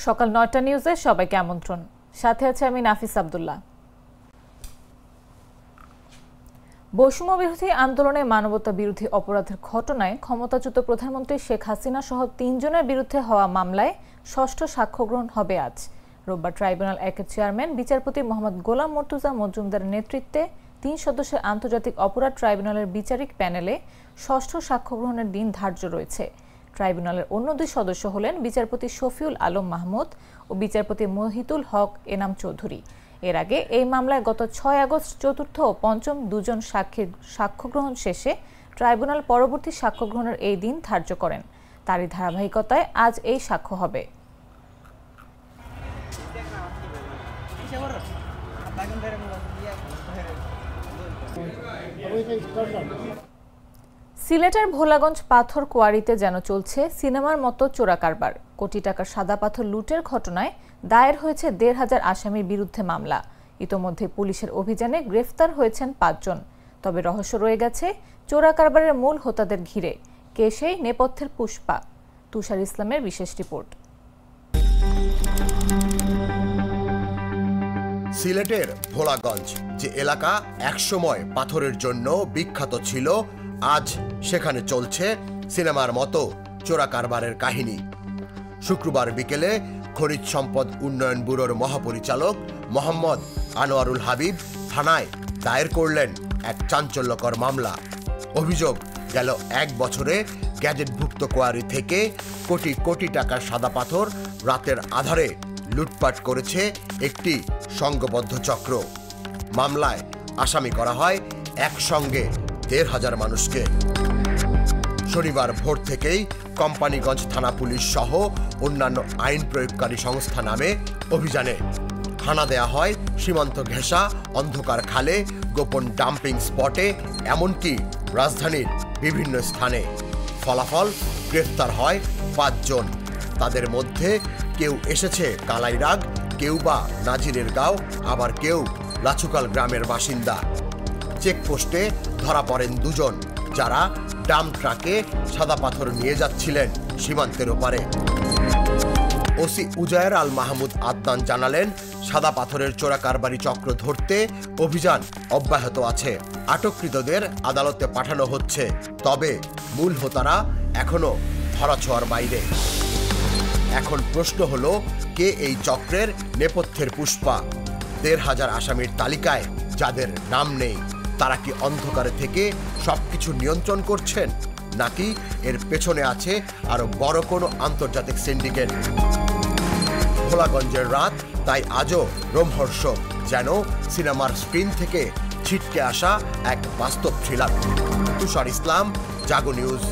সকাল ৯টা নিউজে সবাইকে আমন্ত্রণ। সাথে আছে আমি নাফিস আব্দুল্লাহ। বৈষম্য বিরোধী আন্দোলনে মানবতা বিরোধী অপরাধের ঘটনায় ক্ষমতাচ্যুত প্রধানমন্ত্রী শেখ হাসিনা সহ ৩ জনের বিরুদ্ধে হওয়া মামলায় ষষ্ঠ সাক্ষ্য গ্রহণ হবে আজ। রোববার ট্রাইব্যুনাল ১-এর চেয়ারম্যান বিচারপতি মোহাম্মদ গোলাম মর্তুজা মজুমদারের নেতৃত্বে ৩ সদস্যের আন্তর্জাতিক অপরাধ ট্রাইব্যুনালের বিচারিক প্যানেলে ষষ্ঠ সাক্ষ্য গ্রহণের দিন ধার্য রয়েছে। ট্রাইব্যুনালের অন্য ২ সদস্য হলেন বিচারপতি শফিউল আলম মাহমুদ ও বিচারপতি মহিতুল হক এনাম চৌধুরী। এর আগে এই মামলায় গত ৬ আগস্ট চতুর্থ ও পঞ্চম দুজন সাক্ষীর সাক্ষ্য গ্রহণ শেষে ট্রাইব্যুনাল পরবর্তী সাক্ষ্য গ্রহণের এই দিন ধার্য করেন। তারই ধারাবাহিকতায় আজ এই সাক্ষ্য হবে। সিলেটের ভোলাগঞ্জ পাথর কোয়ারিতে যেন চলছে সিনেমার মতো চোরা কারবার। কোটি টাকার সাদা পাথর লুটের ঘটনায় দায়ের হয়েছে ১৫০০ আসামির বিরুদ্ধে মামলা। ইতোমধ্যে পুলিশের অভিযানে গ্রেফতার হয়েছেন ৫ জন। তবে রহস্য রয়ে গেছে চোরা কারবারের মূল হোতাদের ঘিরে। কে সেই নেপথ্যের পুষ্পা? তুষার ইসলামের বিশেষ রিপোর্ট। সিলেটের ভোলাগঞ্জ, যে এলাকা একসময় পাথরের জন্য বিখ্যাত ছিল, আজ সেখানে চলছে সিনেমার মতো চোরা কারবারের কাহিনী। শুক্রবার বিকেলে খনিজ সম্পদ উন্নয়ন ব্যুরোর মহাপরিচালক মোহাম্মদ আনোয়ারুল হাবিব থানায় দায়ের করলেন এক চাঞ্চল্যকর মামলা। অভিযোগ, গেল ১ বছরে গ্যাজেটভুক্ত কোয়ারি থেকে কোটি কোটি টাকার সাদা পাথর রাতের আধারে লুটপাট করেছে একটি সংঘবদ্ধ চক্র। মামলায় আসামি করা হয় একসঙ্গে ১৫০০ মানুষকে। শনিবার ভোর থেকেই কোম্পানিগঞ্জ থানা পুলিশ সহ অন্যান্য আইন প্রয়োগকারী সংস্থা নামে অভিযানে হানা দেয়া হয় সীমান্ত ঘেঁষা অন্ধকার খালে, গোপন ডাম্পিং স্পটে, এমনকি রাজধানীর বিভিন্ন স্থানে। ফলাফল, গ্রেফতার হয় ৫ জন। তাদের মধ্যে কেউ এসেছে কালাইরাগ, কেউ বা নাজিরের গাঁও, আবার কেউ লাচুকাল গ্রামের বাসিন্দা। চেকপোস্টে ধরা পড়েন ২ জন, যারা ডাম্প ট্রাকে সাদা পাথর নিয়ে যাচ্ছিলেন সীমান্তের ওপারে। ওসি উজায়ের আল মাহমুদ আদনান জানালেন, সাদা পাথরের চোরা কারবারি চক্র ধরতে অভিযান অব্যাহত আছে। আটককৃতদের আদালতে পাঠানো হচ্ছে, তবে মূল হোতারা এখনো ধরাছোঁয়ার বাইরে। এখন প্রশ্ন হলো, কে এই চক্রের নেপথ্যের পুষ্পা? ১৫০০ আসামির তালিকায় যাদের নাম নেই, তারা কি অন্ধকারে থেকে সবকিছু নিয়ন্ত্রণ করছেন, নাকি এর পেছনে আছে আরো বড় কোনো আন্তর্জাতিক সিন্ডিকেট? ভোলাগঞ্জের রাত তাই আজও রোমহর্ষক, যেন সিনেমার স্ক্রিন থেকে ছিটকে আসা এক বাস্তব থ্রিলার। তুষার ইসলাম, জাগো নিউজ।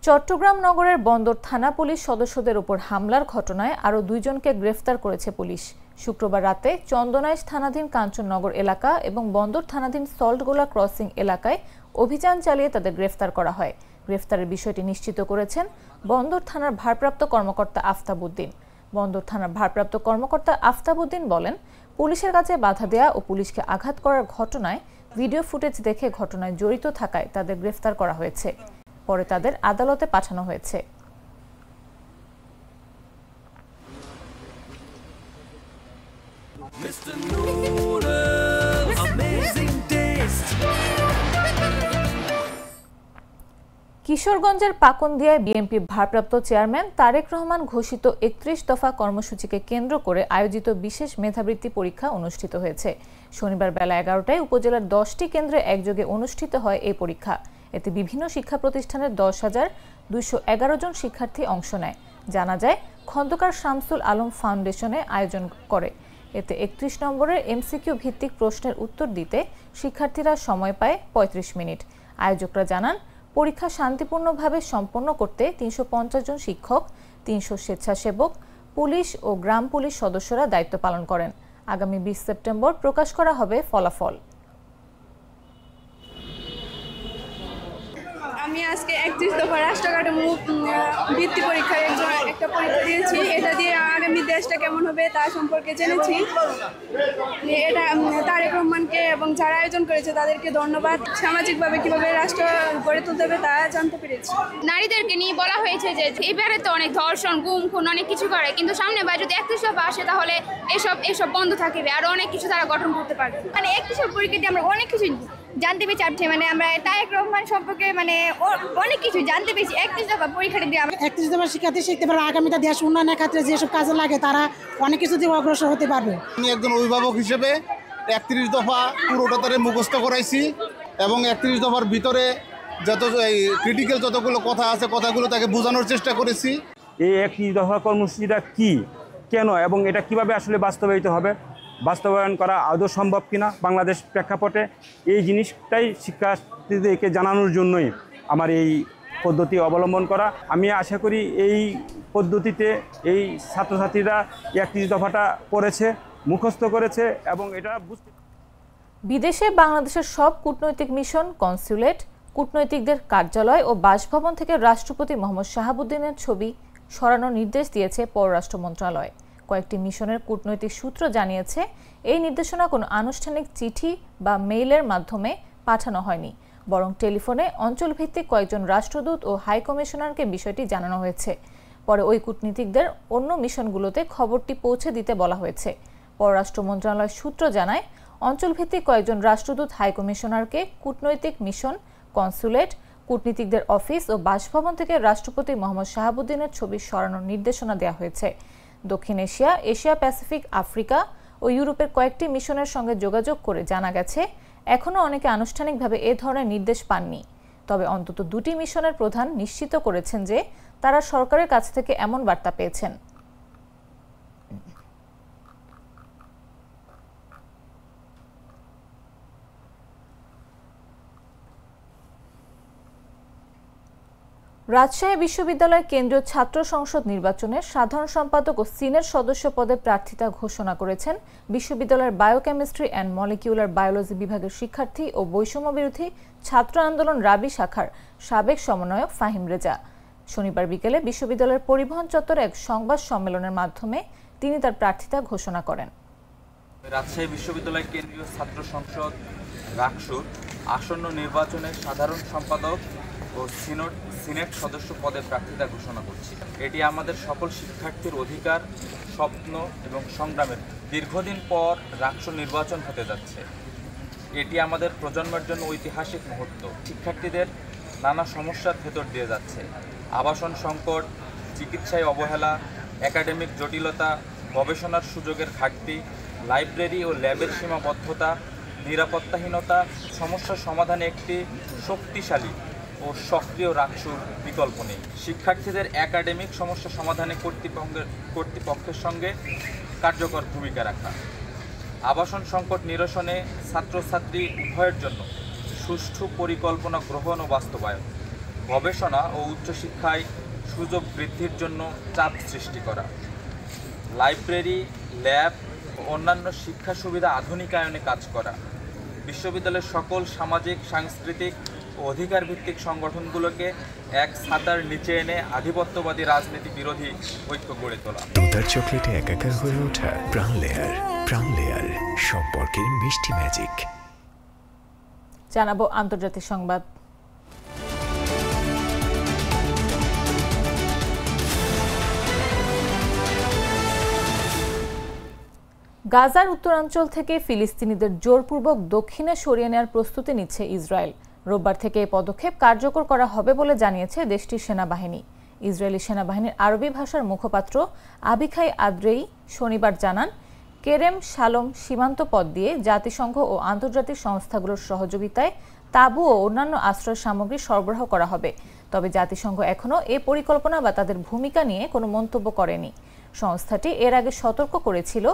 চট্টগ্রাম নগরের বন্দর থানা পুলিশ সদস্যদের উপর হামলার ঘটনায় আরও ২ জনকে গ্রেফতার করেছে পুলিশ। শুক্রবার রাতে চন্দনাইশ থানাধীন কাঞ্চননগর এলাকা এবং বন্দর থানাধীন সল্টগোলা ক্রসিং এলাকায় অভিযান চালিয়ে তাদের গ্রেফতার করা হয়। গ্রেফতারের বিষয়টি নিশ্চিত করেছেন বন্দর থানার ভারপ্রাপ্ত কর্মকর্তা আফতাবউদ্দিন। বন্দর থানার ভারপ্রাপ্ত কর্মকর্তা আফতাবউদ্দিন বলেন, পুলিশের কাছে বাধা দেয়া ও পুলিশকে আঘাত করার ঘটনায় ভিডিও ফুটেজ দেখে ঘটনায় জড়িত থাকায় তাদের গ্রেফতার করা হয়েছে। পরে তাদের আদালতে পাঠানো হয়েছে। কিশোরগঞ্জের পাকুন্দিয়ায় বিএনপি ভারপ্রাপ্ত চেয়ারম্যান তারেক রহমান ঘোষিত ৩১ দফা কর্মসূচিকে কেন্দ্র করে আয়োজিত বিশেষ মেধাবৃত্তি পরীক্ষা অনুষ্ঠিত হয়েছে। শনিবার বেলা ১১টায় উপজেলার ১০টি কেন্দ্রে একযোগে অনুষ্ঠিত হয় এই পরীক্ষা। এতে বিভিন্ন শিক্ষা প্রতিষ্ঠানের ১০,২১১ জন শিক্ষার্থী অংশ নেয়। জানা যায়, খন্দকার শামসুল আলম ফাউন্ডেশনে আয়োজন করে। এতে ৩১ নম্বরের এমসিকিউ ভিত্তিক প্রশ্নের উত্তর দিতে শিক্ষার্থীরা সময় পায় ৩৫ মিনিট। আয়োজকরা জানান, পরীক্ষা শান্তিপূর্ণভাবে সম্পন্ন করতে ৩৫০ জন শিক্ষক, ৩০০ স্বেচ্ছাসেবক, পুলিশ ও গ্রাম পুলিশ সদস্যরা দায়িত্ব পালন করেন। আগামী ২০ সেপ্টেম্বর প্রকাশ করা হবে ফলাফল। আমি আজকে 31 দফা রাষ্ট্র কাঠামো বৃত্তি পরীক্ষার একটা পরীক্ষা দিয়েছি। এটা দিয়ে আগামী দেশটা কেমন হবে তা সম্পর্কে জেনেছি। এটা তারেক রহমানকে এবং যারা আয়োজন করেছে তাদেরকে ধন্যবাদ। সামাজিকভাবে কিভাবে রাষ্ট্র গড়ে তুলতে হবে তা জানতে পেরেছি। নারীদেরকে নিয়ে বলা হয়েছে যে এবারে তো অনেক ধর্ষণ, গুম, খুন অনেক কিছু করে, কিন্তু সামনে বার যদি 31 দফা আসে তাহলে এসব বন্ধ থাকবে, আরো অনেক কিছু তারা গঠন করতে পারবে। মানে 31 দফা পরীক্ষা দিয়ে আমরা অনেক কিছু জানতে পেরেছি। মানে আমরা তারেক রহমান সম্পর্কে মানে অনেক কিছু জানতে পেরেছি 31 দফা পরীক্ষাটা দিয়ে। 31 দফা শিক্ষার্থী শিখতে পারে আগামীতে দেশ উন্নয়নের ক্ষেত্রে যেসব কাজে লাগে তারা অনেক কিছু দিয়ে অগ্রসর হতে পারবে। আমি একজন অভিভাবক হিসেবে 31 দফা পুরোটা তারে মুখস্থ করাইছি এবং 31 দফার ভিতরে যত ক্রিটিক্যাল যতগুলো কথা আছে কথাগুলো তাকে বোঝানোর চেষ্টা করেছি। এই 31 দফা কর্মসূচিটা কি, কেন এবং এটা কিভাবে আসলে বাস্তবায়িত হবে, বাস্তবায়ন করা আদৌ সম্ভব কিনা বাংলাদেশ প্রেক্ষাপটে, এই জিনিসটাই শিক্ষার্থীদেরকে জানানোর জন্যই আমার এই পদ্ধতি অবলম্বন করা। আমি আশা করি এই পদ্ধতিতে এই ছাত্রছাত্রীরা 31 দফাটা পড়েছে, মুখস্থ করেছে এবং এটা বুঝতে। বিদেশে বাংলাদেশের সব কূটনৈতিক মিশন, কনস্যুলেট, কূটনৈতিকদের কার্যালয় ও বাসভবন থেকে রাষ্ট্রপতি মোহাম্মদ শাহাবুদ্দিনের ছবি সরানোর নির্দেশ দিয়েছে পররাষ্ট্র মন্ত্রণালয়। কয়েকটি মিশনের কূটনৈতিক সূত্র জানিয়েছে এই নির্দেশনা কোনো আনুষ্ঠানিক চিঠি বা মেইলের মাধ্যমে পাঠানো হয়নি, বরং টেলিফোনে অঞ্চলভিত্তিক কয়েকজন রাষ্ট্রদূত ও হাইকমিশনারকে বিষয়টি জানানো হয়েছে। পরে ওই কূটনীতিকদের অন্য মিশনগুলোতে খবরটি পৌঁছে দিতে বলা হয়েছে। পররাষ্ট্র মন্ত্রণালয় সূত্র জানায় অঞ্চলভিত্তিক কয়েকজন রাষ্ট্রদূত হাইকমিশনারকে কূটনৈতিক মিশন, কনস্যুলেট, কূটনীতিকদের অফিস ও বাসভবন থেকে রাষ্ট্রপতি মোহাম্মদ শাহাবুদ্দিনের ছবি সরানোর নির্দেশনা দেওয়া হয়েছে। দক্ষিণ এশিয়া, এশিয়া প্যাসিফিক, আফ্রিকা ও ইউরোপের কয়েকটি মিশনের সঙ্গে যোগাযোগ করে জানা গেছে এখনও অনেকে আনুষ্ঠানিকভাবে এ ধরনের নির্দেশ পাননি। তবে অন্তত 2টি মিশনের প্রধান নিশ্চিত করেছেন যে তারা সরকারের কাছ থেকে এমন বার্তা পেয়েছেন। রাজশাহী বিশ্ববিদ্যালয় কেন্দ্রীয় ছাত্র সংসদ নির্বাচনে সাধারণ সম্পাদক ও সিনেট সদস্য পদে প্রার্থিতা ঘোষণা করেছেন বিশ্ববিদ্যালয়ের বায়োকেমিস্ট্রি অ্যান্ড মলিকিউলার বায়োলজি বিভাগের শিক্ষার্থী ও বৈষম্য বিরোধী ছাত্র আন্দোলন রাবি শাখার সাবেক সমন্বয়ক ফাহিম রেজা। শনিবার বিকেলে বিশ্ববিদ্যালয়ের পরিবহন চত্বরে এক সংবাদ সম্মেলনের মাধ্যমে তিনি তার প্রার্থিতা ঘোষণা করেন। রাজশাহী বিশ্ববিদ্যালয় কেন্দ্রীয় ছাত্র সংসদ রাকসুর আসন্ন নির্বাচনে সাধারণ সম্পাদক ও সিনেট সদস্য পদে প্রার্থিতা ঘোষণা করছি। এটি আমাদের সকল শিক্ষার্থীর অধিকার, স্বপ্ন এবং সংগ্রামের দীর্ঘদিন পর রাকসু নির্বাচন হতে যাচ্ছে। এটি আমাদের প্রজন্মের জন্য ঐতিহাসিক মুহূর্ত। শিক্ষার্থীদের নানা সমস্যার ভেতর দিয়ে যাচ্ছে। আবাসন সংকট, চিকিৎসায় অবহেলা, একাডেমিক জটিলতা, গবেষণার সুযোগের ঘাটতি, লাইব্রেরি ও ল্যাবের সীমাবদ্ধতা, নিরাপত্তাহীনতা, সমস্যার সমাধানে একটি শক্তিশালী ও সক্রিয় রাকসুর বিকল্প নেই। শিক্ষার্থীদের একাডেমিক সমস্যা সমাধানে কর্তৃপক্ষের সঙ্গে কার্যকর ভূমিকা রাখা, আবাসন সংকট নিরসনে ছাত্রছাত্রী উভয়ের জন্য সুষ্ঠু পরিকল্পনা গ্রহণ ও বাস্তবায়ন, গবেষণা ও উচ্চশিক্ষায় সুযোগ বৃদ্ধির জন্য চাপ সৃষ্টি করা, লাইব্রেরি, ল্যাব ও অন্যান্য শিক্ষা সুবিধা আধুনিকায়নে কাজ করা, বিশ্ববিদ্যালয়ের সকল সামাজিক, সাংস্কৃতিক ও অধিকার ভিত্তিক সংগঠনগুলোকে এক ছাতার নিচে এনে আধিপত্যবাদী রাজনীতি বিরোধী ঐক্য গড়ে তোলা। দুধার চকলেটে একাকার হয়ে ওঠা প্রাণ লেয়ার সম্পর্কের মিষ্টি ম্যাজিক। জানাবো আন্তর্জাতিক সংবাদ। গাজার উত্তরাঞ্চল থেকে ফিলিস্তিনিদের জোরপূর্বক দক্ষিণে সরিয়ে নেওয়ার প্রস্তুতি নিচ্ছে ইসরায়েল। রোববার থেকে এই পদক্ষেপ কার্যকর করা হবে বলে জানিয়েছে দেশটির সেনাবাহিনী। ইসরায়েলি সেনাবাহিনীর আরবি ভাষার মুখপাত্র আবিখাই আদ্রেই শনিবার জানান, কেরেম শালম সীমান্ত পথ দিয়ে জাতিসংঘ ও আন্তর্জাতিক সংস্থাগুলোর সহযোগিতায় তাঁবু ও অন্যান্য আশ্রয় সামগ্রী সরবরাহ করা হবে। তবে জাতিসংঘ এখনও এ পরিকল্পনা বা তাদের ভূমিকা নিয়ে কোনো মন্তব্য করেনি। সংস্থাটি এর আগে সতর্ক করেছিল,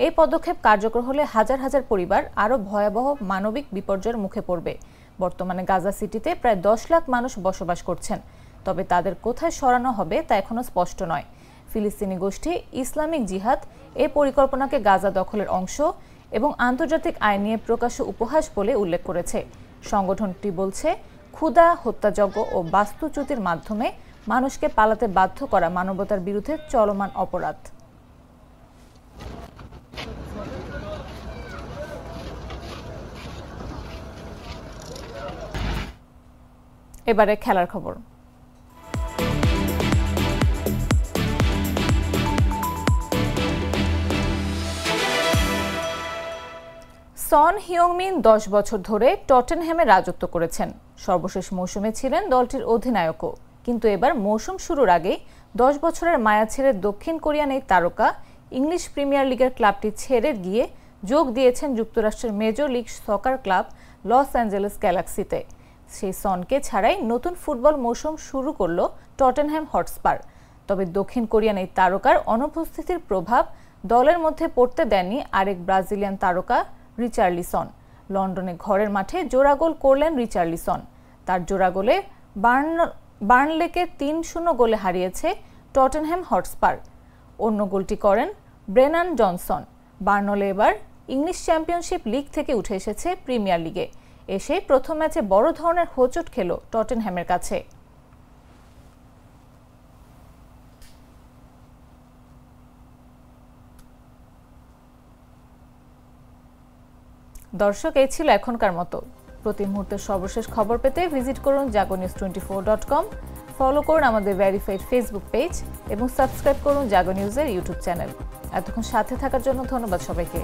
এই পদক্ষেপ কার্যকর হলে হাজার হাজার পরিবার আরও ভয়াবহ মানবিক বিপর্যয়ের মুখে পড়বে। বর্তমানে গাজা সিটিতে প্রায় 10 লাখ মানুষ বসবাস করছেন, তবে তাদের কোথায় সরানো হবে তা এখনও স্পষ্ট নয়। ফিলিস্তিনি গোষ্ঠী ইসলামিক জিহাদ এই পরিকল্পনাকে গাজা দখলের অংশ এবং আন্তর্জাতিক আইন নিয়ে প্রকাশ্য উপহাস বলে উল্লেখ করেছে। সংগঠনটি বলছে, ক্ষুধা, হত্যাযজ্ঞ ও বাস্তুচ্যুতির মাধ্যমে মানুষকে পালাতে বাধ্য করা মানবতার বিরুদ্ধে চলমান অপরাধ। এবারে খেলার খবর। সন হিয়ংমিন 10 বছর ধরে টটেনহ্যামে রাজত্ব করেছেন। সর্বশেষ মৌসুমে ছিলেন দলটির অধিনায়কও, কিন্তু এবার মৌসুম শুরুর আগেই 10 বছরের মায়া ছেড়ে দক্ষিণ কোরিয়ান এই তারকা ইংলিশ প্রিমিয়ার লিগের ক্লাবটি ছেড়ে গিয়ে যোগ দিয়েছেন যুক্তরাষ্ট্রের major league soccer club Los Angeles গ্যালাক্সিতে। সেই সনকে ছাড়াই নতুন ফুটবল মৌসুম শুরু করল টটেনহ্যাম হটস্পার। তবে দক্ষিণ কোরিয়ান এই তারকার অনুপস্থিতির প্রভাব দলের মধ্যে পড়তে দেননি আরেক ব্রাজিলিয়ান তারকা রিচার্লিসন। লন্ডনে ঘরের মাঠে জোড়া গোল করলেন রিচার্লিসন। তার জোড়া গোলে বার্নলেকে 3-0 গোলে হারিয়েছে টটেনহ্যাম হটস্পার। অন্য গোলটি করেন ব্রেনান জনসন। বার্নলে এবার ইংলিশ চ্যাম্পিয়নশিপ লিগ থেকে উঠে এসেছে প্রিমিয়ার লিগে। এসে প্রথম ম্যাচে বড় ধরনের হোঁচট খেল টটেনহ্যামের কাছে। দর্শক, এই ছিল এখনকার মতো। প্রতি মুহূর্তের সর্বশেষ খবর পেতে ভিজিট করুন jagonews24.com, ফলো করুন আমাদের ভেরিফাইড ফেসবুক পেজ এবং সাবস্ক্রাইব করুন জাগো নিউজের ইউটিউব চ্যানেল। এতক্ষণ সাথে থাকার জন্য ধন্যবাদ সবাইকে।